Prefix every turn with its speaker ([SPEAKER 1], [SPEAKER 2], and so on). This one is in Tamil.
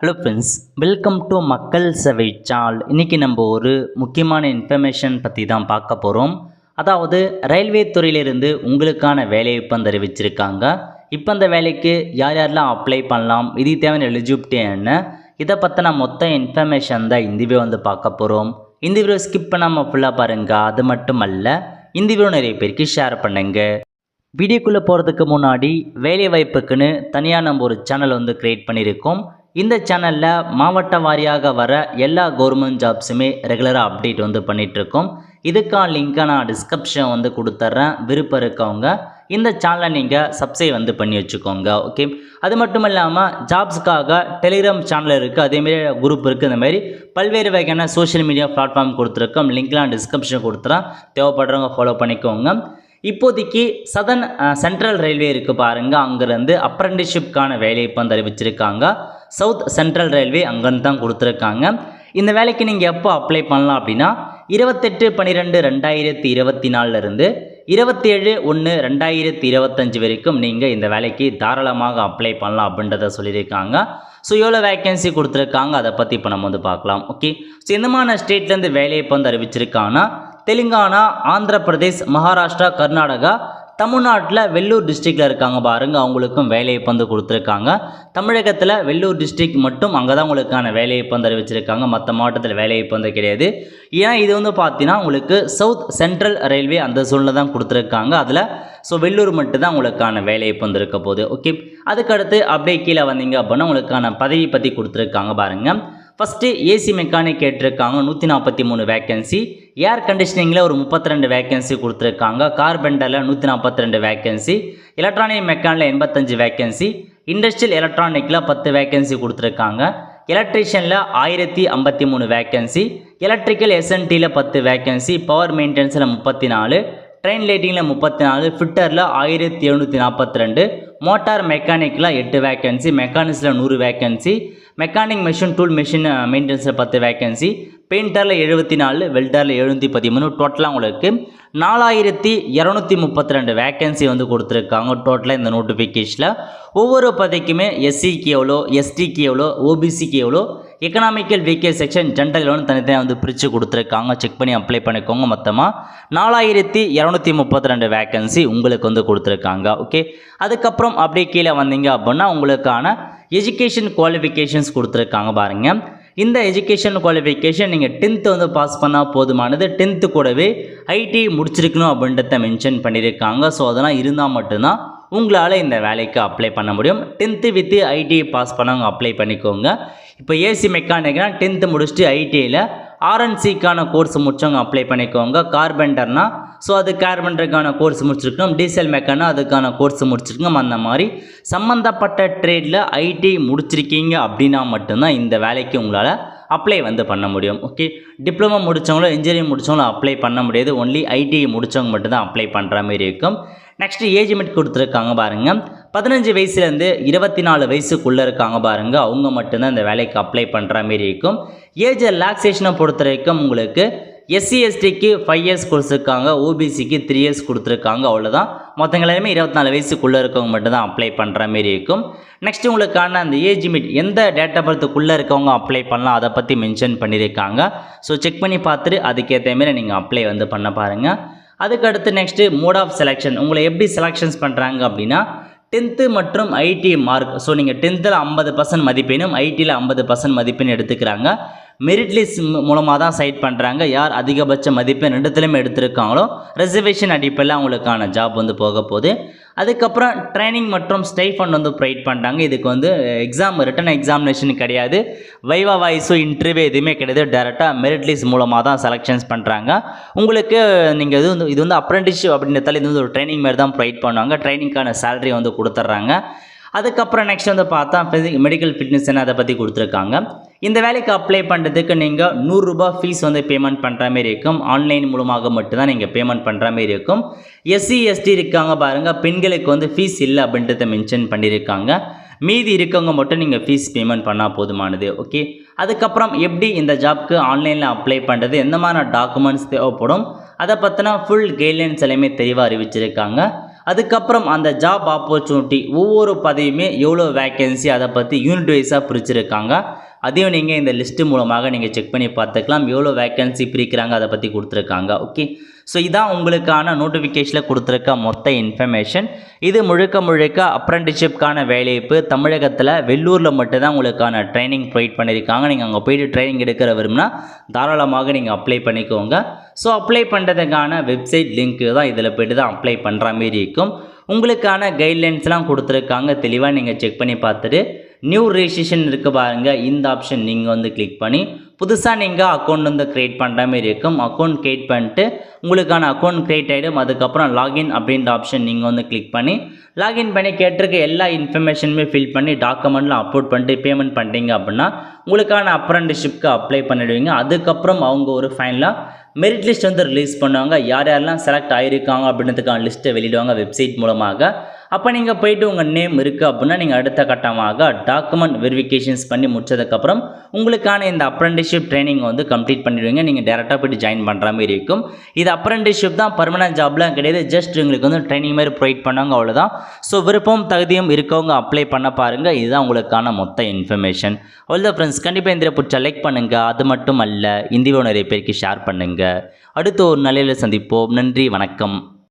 [SPEAKER 1] ஹலோ ஃப்ரெண்ட்ஸ், வெல்கம் டு மக்கள் சேவை சேனல். இன்றைக்கி நம்ம ஒரு முக்கியமான இன்ஃபர்மேஷன் பற்றி தான் பார்க்க போகிறோம். அதாவது ரயில்வே துறையிலிருந்து உங்களுக்கான வேலைவாய்ப்பு வந்து அறிவிச்சிருக்காங்க. இப்போ அந்த வேலைக்கு யார் யாரெல்லாம் அப்ளை பண்ணலாம், இது தேவையான எலிஜிபிலிட்டி என்ன, இதை பற்றின மொத்த இன்ஃபர்மேஷன் தான் இந்த வீடியோ வந்து பார்க்க போகிறோம். இந்த வீடியோ ஸ்கிப் பண்ணாமல் ஃபுல்லாக பாருங்கள். அது மட்டும் அல்ல, இந்த வீடியோ நிறைய பேருக்கு ஷேர் பண்ணுங்கள். வீடியோக்குள்ளே போகிறதுக்கு முன்னாடி வேலை வாய்ப்புக்குன்னு தனியாக நம்ம ஒரு சேனல் வந்து க்ரியேட் பண்ணியிருக்கோம். இந்த சேனலில் மாவட்ட வாரியாக வர எல்லா கவர்மெண்ட் ஜாப்ஸுமே ரெகுலராக அப்டேட் வந்து பண்ணிகிட்ருக்கோம். இதுக்கான லிங்க்கை நான் டிஸ்கிரிப்ஷன் வந்து கொடுத்துட்றேன். விருப்பம் இருக்கவங்க இந்த சேனலை நீங்கள் சப்ஸ்கிரைப் வந்து பண்ணி வச்சுக்கோங்க. ஓகே, அது மட்டும் இல்லாமல் ஜாப்ஸுக்காக டெலிகிராம் சேனல் இருக்குது, அதேமாரி குரூப் இருக்குது. இந்தமாரி பல்வேறு வகையான சோஷியல் மீடியா பிளாட்ஃபார்ம் கொடுத்துருக்கோம். லிங்க்லாம் டிஸ்கிரிப்ஷன் கொடுத்துறேன், தேவைப்படுறவங்க ஃபாலோ பண்ணிக்கோங்க. இப்போதைக்கு சதர்ன் சென்ட்ரல் ரயில்வே இருக்குது பாருங்கள், அங்கேருந்து அப்ரெண்டிஸ்ஷிப்கான வேலையை இப்போ வந்து அறிவிச்சிருக்காங்க. சவுத் சென்ட்ரல் ரயில்வே அங்கேருந்து தான் கொடுத்துருக்காங்க. இந்த வேலைக்கு நீங்கள் எப்போ அப்ளை பண்ணலாம் அப்படின்னா 28/12/2024 27/1/2025 வரைக்கும் நீங்கள் இந்த வேலைக்கு தாராளமாக அப்ளை பண்ணலாம் அப்படின்றத சொல்லியிருக்காங்க. ஸோ எவ்வளோ வேக்கன்சி கொடுத்துருக்காங்க அதை பற்றி இப்போ நம்ம வந்து பார்க்கலாம். ஓகே, ஸோ எந்தமான ஸ்டேட்லேருந்து வேலையை இப்போ வந்து அறிவிச்சிருக்காங்கன்னா தெலுங்கானா, ஆந்திர பிரதேஷ், மகாராஷ்டிரா, கர்நாடகா, தமிழ்நாட்டில் வெள்ளூர் டிஸ்ட்ரிக்டில் இருக்காங்க பாருங்கள், அவங்களுக்கும் வேலைவாய்ப்பு வந்து கொடுத்துருக்காங்க. தமிழகத்தில் வெள்ளூர் டிஸ்ட்ரிக்ட் மட்டும் அங்கே தான் உங்களுக்கான வேலைவாய்ப்பு வந்து அறிவிச்சிருக்காங்க. மற்ற மாவட்டத்தில் வேலைவாய்ப்பு வந்து கிடையாது. ஏன்னா இது வந்து பார்த்தீங்கன்னா உங்களுக்கு சவுத் சென்ட்ரல் ரயில்வே அந்த சூழ்நிலை தான் கொடுத்துருக்காங்க. அதில் ஸோ வெள்ளூர் மட்டும் தான் உங்களுக்கான வேலைவாய்ப்பு வந்து இருக்க போகுது. ஓகே, அதுக்கடுத்து அப்படியே கீழே வந்தீங்க அப்படின்னா உங்களுக்கான பதவி பற்றி கொடுத்துருக்காங்க பாருங்கள். ஃபஸ்ட்டு ஏசி மெக்கானிக் கேட்டிருக்காங்க, 143 வேக்கன்சி. ஏர் கண்டிஷனிங்கில் ஒரு 32 வேக்கன்சி கொடுத்துருக்காங்க. கார்பெண்டரில் 142 வேக்கன்சி. எலக்ட்ரானிக் மெக்கானில் 85 வேக்கன்சி. இண்டஸ்ட்ரியல் எலக்ட்ரானிக்கில் 10 வேக்கன்சி கொடுத்துருக்காங்க. எலக்ட்ரிஷியனில் 1053 வேக்கன்சி. எலக்ட்ரிக்கல் எஸ்என்டியில் 10 வேக்கன்சி. பவர் மெயின்டெனன்ஸில் 34. ட்ரெயின் லைட்டிங்கில் 34. ஃபிட்டரில் 1742. மோட்டார் மெக்கானிக்கில் 8 வேக்கன்சி. மெக்கானிக்ஸில் 100 vacancy. Mechanic machine tool machine மெயின்டெனன்ஸில் 10 வேக்கன்சி. பெயிண்டரில் 74. வெல்டரில் 713. டோட்டலாக உங்களுக்கு 4232 வேக்கன்சி வந்து கொடுத்துருக்காங்க டோட்டலாக இந்த நோட்டிஃபிகேஷனில். ஒவ்வொரு பதவிக்குமே எஸ்சிக்கு எவ்வளோ, எஸ்டிக்கு எவ்வளோ, ஓபிசிக்கு எவ்வளோ, எக்கனாமிக்கல் வீக்கர் செக்ஷன், ஜென்ரல் எவ்வளோன்னு தனித்தனியாக வந்து பிரித்து கொடுத்துருக்காங்க. செக் பண்ணி அப்ளை பண்ணிக்கோங்க. மொத்தமாக 4232 வேக்கன்சி உங்களுக்கு வந்து கொடுத்துருக்காங்க. ஓகே, அதுக்கப்புறம் அப்படியே கீழே வந்தீங்க அப்படின்னா உங்களுக்கான எஜுகேஷன் குவாலிஃபிகேஷன்ஸ் கொடுத்துருக்காங்க பாருங்கள். இந்த எஜுகேஷன் குவாலிஃபிகேஷன் நீங்கள் 10th வந்து பாஸ் பண்ணால் போதுமானது. 10th கூடவே ஐடி முடிச்சிருக்கணும் அப்படின்றத மென்ஷன் பண்ணியிருக்காங்க. ஸோ அதெல்லாம் இருந்தால் மட்டும்தான் உங்களால் இந்த வேலைக்கு அப்ளை பண்ண முடியும். 10th வித் ஐடி பாஸ் பண்ணவங்க அப்ளை பண்ணிக்கோங்க. இப்போ ஏசி மெக்கானிக்னா 10th முடிச்சுட்டு ஐடியில் ஆர்என்சிக்கான கோர்ஸ் முடிச்சவங்க அப்ளை பண்ணிக்கோங்க. கார்பெண்டர்னா ஸோ அது கார்பெண்டருக்கான கோர்ஸ் முடிச்சிருக்கணும். டீசல் மெக்கானா அதுக்கான கோர்ஸ் முடிச்சிருக்கணும். அந்த மாதிரி சம்மந்தப்பட்ட ட்ரேடில் ஐடி முடிச்சிருக்கீங்க அப்படின்னா மட்டும்தான் இந்த வேலைக்கு உங்களால் அப்ளை வந்து பண்ண முடியும். ஓகே, டிப்ளமோ முடித்தவங்களும் இன்ஜினியரிங் முடித்தவங்களும் அப்ளை பண்ண முடியாது. ஒன்லி ஐடிஐ முடித்தவங்க மட்டும்தான் அப்ளை பண்ணுற மாதிரி இருக்கும். நெக்ஸ்ட்டு ஏஜ் லிமிட் கொடுத்துருக்காங்க பாருங்கள். 15 வயசுலேருந்து 24 வயசுக்குள்ளே இருக்காங்க பாருங்கள், அவங்க மட்டும்தான் இந்த வேலைக்கு அப்ளை பண்ணுற மாரி இருக்கும். ஏஜ் ரிலாக்ஸேஷனை பொறுத்த வரைக்கும் உங்களுக்கு எஸ்சி எஸ்டிக்கு 5 இயர்ஸ் கொடுத்துருக்காங்க, ஓபிசிக்கு 3 இயர்ஸ் கொடுத்துருக்காங்க. அவ்வளோதான். மொத்தங்க எல்லாருமே 24 வயசுக்குள்ளே இருக்கவங்க மட்டும்தான் அப்ளை பண்ணுற மாரி இருக்கும். நெக்ஸ்ட் உங்களுக்கான அந்த ஏஜ் லிமிட் எந்த டேட் ஆஃப் பர்த்துக்குள்ளே இருக்கவங்க அப்ளை பண்ணலாம் அதை பற்றி மென்ஷன் பண்ணியிருக்காங்க. ஸோ செக் பண்ணி பார்த்துட்டு அதுக்கேற்ற மாரி நீங்கள் அப்ளை வந்து பண்ண பாருங்கள். அதுக்கடுத்து நெக்ஸ்ட்டு மோட் ஆஃப் செலெக்ஷன், உங்களை எப்படி செலெக்ஷன்ஸ் பண்ணுறாங்க அப்படின்னா 10th மற்றும் ஐடி மார்க். ஸோ நீங்கள் 10th 50% மதிப்பெண்ணும் ஐடியில் 50% மதிப்பெண் எடுத்துக்கிறாங்க. மெரிட் லிஸ்ட் மூலமாக தான் சைட் பண்ணுறாங்க. யார் அதிகபட்ச மதிப்பெண் ரெண்டுத்துலையுமே எடுத்திருக்காங்களோ ரிசர்வேஷன் அடிப்படையில் அவங்களுக்கான ஜாப் வந்து போக போகுது. அதுக்கப்புறம் ட்ரைனிங் மற்றும் ஸ்டைஃபண்ட் வந்து ப்ரொவைட் பண்ணுறாங்க. இதுக்கு வந்து ரிட்டன் எக்ஸாமினேஷன் கிடையாது, வைவா வாய்ஸோ இன்டர்வியூ எதுவுமே கிடையாது. டேரெக்டாக மெரிட் லிஸ்ட் மூலமாக தான் செலெக்ஷன்ஸ் பண்ணுறாங்க. உங்களுக்கு நீங்கள் இது வந்து அப்ரெண்டிஸ்ஷிப் அப்படின்றதால இது வந்து ஒரு ட்ரைனிங் மாதிரி தான் ப்ரொவைட் பண்ணுவாங்க. ட்ரைனிங்கான சேலரி வந்து கொடுத்துட்றாங்க. அதுக்கப்புறம் நெக்ஸ்ட் வந்து பார்த்தா மெடிக்கல் ஃபிட்னஸ் அதை பற்றி கொடுத்துருக்காங்க. இந்த வேலைக்கு அப்ளை பண்ணுறதுக்கு நீங்கள் 100 ரூபாய் ஃபீஸ் வந்து பேமெண்ட் பண்ணுற மாரி இருக்கும். ஆன்லைன் மூலமாக மட்டும்தான் நீங்கள் பேமெண்ட் பண்ணுற மாரி இருக்கும். எஸ்சி எஸ்டி இருக்காங்க பாருங்கள், பெண்களுக்கு வந்து ஃபீஸ் இல்லை அப்படின்றத மென்ஷன் பண்ணியிருக்காங்க. மீதி இருக்கவங்க மட்டும் நீங்கள் ஃபீஸ் பேமெண்ட் பண்ணால் போதுமானது. ஓகே, அதுக்கப்புறம் எப்படி இந்த ஜாப்க்கு ஆன்லைனில் அப்ளை பண்ணுறது, எந்த மாதிரி டாக்குமெண்ட்ஸ் தேவைப்படும் அதை பற்றினா ஃபுல் கைட்லைன்ஸ் எல்லாமே தெளிவாக அறிவிச்சிருக்காங்க. அதுக்கப்புறம் அந்த ஜாப் ஆப்பர்ச்சுனிட்டி ஒவ்வொரு பதவியுமே எவ்வளோ வேக்கன்சி அதை பற்றி யூனிட் வைஸாக பிரிச்சிருக்காங்க. அதையும் நீங்கள் இந்த லிஸ்ட்டு மூலமாக நீங்கள் செக் பண்ணி பார்த்துக்கலாம். எவ்வளோ வேக்கன்சி பிரிக்கிறாங்க அதை பற்றி கொடுத்துருக்காங்க. ஓகே, ஸோ இதான் உங்களுக்கான நோட்டிஃபிகேஷனில் கொடுத்துருக்க மொத்த இன்ஃபர்மேஷன். இது முழுக்க முழுக்க அப்ரெண்டிஸ்ஷிப்கான வேலைவாய்ப்பு. தமிழகத்தில் வெள்ளூரில் மட்டும்தான் உங்களுக்கான ட்ரைனிங் ப்ரொவைட் பண்ணியிருக்காங்க. நீங்கள் அங்கே போய்ட்டு ட்ரைனிங் எடுக்கிற விரும்பினா தாராளமாக நீங்கள் அப்ளை பண்ணிக்கோங்க. ஸோ அப்ளை பண்ணுறதுக்கான வெப்சைட் லிங்க்கு தான் இதில் போய்ட்டு தான் அப்ளை பண்ணுற மாரி இருக்கும். உங்களுக்கான கைட்லைன்ஸ்லாம் கொடுத்துருக்காங்க. தெளிவாக நீங்கள் செக் பண்ணி பார்த்துட்டு நியூ ரெஜிஸ்ட்ரேஷன் இருக்குது பாருங்கள், இந்த ஆப்ஷன் நீங்கள் வந்து கிளிக் பண்ணி புதுசாக நீங்கள் அக்கௌண்ட் வந்து க்ரியேட் பண்ணுற மாதிரி இருக்கும். அக்கௌண்ட் க்ரியேட் பண்ணிட்டு உங்களுக்கான அக்கௌண்ட் க்ரியேட் ஆகிடும். அதுக்கப்புறம் லாகின் அப்படின்ற ஆப்ஷன் நீங்கள் வந்து கிளிக் பண்ணி லாகின் பண்ணி கேட்டிருக்க எல்லா இன்ஃபர்மேஷனுமே ஃபில் பண்ணி டாக்குமெண்ட்லாம் அப்லோட் பண்ணிட்டு பேமெண்ட் பண்ணிட்டீங்க அப்படின்னா உங்களுக்கான அப்ரெண்டிஸ்ஷிப்க்கு அப்ளை பண்ணிடுவீங்க. அதுக்கப்புறம் அவங்க ஒரு ஃபைனலாக மெரிட் லிஸ்ட் வந்து ரிலீஸ் பண்ணுவாங்க. யார் யாரெல்லாம் செலக்ட் ஆகிருக்காங்க அப்படின்றதுக்கான லிஸ்ட்டை வெளியிடுவாங்க வெப்சைட் மூலமாக. அப்போ நீங்கள் போய்ட்டு உங்கள் நேம் இருக்குது அப்படின்னா நீங்கள் அடுத்த கட்டமாக டாக்குமெண்ட் வெரிஃபிகேஷன்ஸ் பண்ணி முடிச்சதுக்கப்புறம் உங்களுக்கான இந்த அப்ரெண்டிஸ்ஷிப் ட்ரைனிங் வந்து கம்ப்ளீட் பண்ணிடுவீங்க. நீங்கள் டேரெக்டாக போய்ட்டு ஜாயின் பண்ணுற மாதிரி இருக்கும். இது அப்ரெண்டிஸ்ஷிப் தான், பர்மனன்ட் ஜாப்லாம் கிடையாது. ஜஸ்ட் உங்களுக்கு வந்து ட்ரைனிங் மாதிரி ப்ரொவைட் பண்ணாங்க, அவ்வளோதான். ஸோ விருப்பம் தகுதியும் இருக்கவங்க அப்ளை பண்ண பாருங்கள். இதுதான் உங்களுக்கான மொத்த இன்ஃபர்மேஷன். அவ்வளோதான் ஃப்ரெண்ட்ஸ், கண்டிப்பாக இந்த பிடிச்சா லைக் பண்ணுங்கள். அது மட்டும் அல்ல, இந்த வீடியோ நிறைய பேருக்கு ஷேர் பண்ணுங்கள். அடுத்து ஒரு நிலையில் சந்திப்போம். நன்றி, வணக்கம்.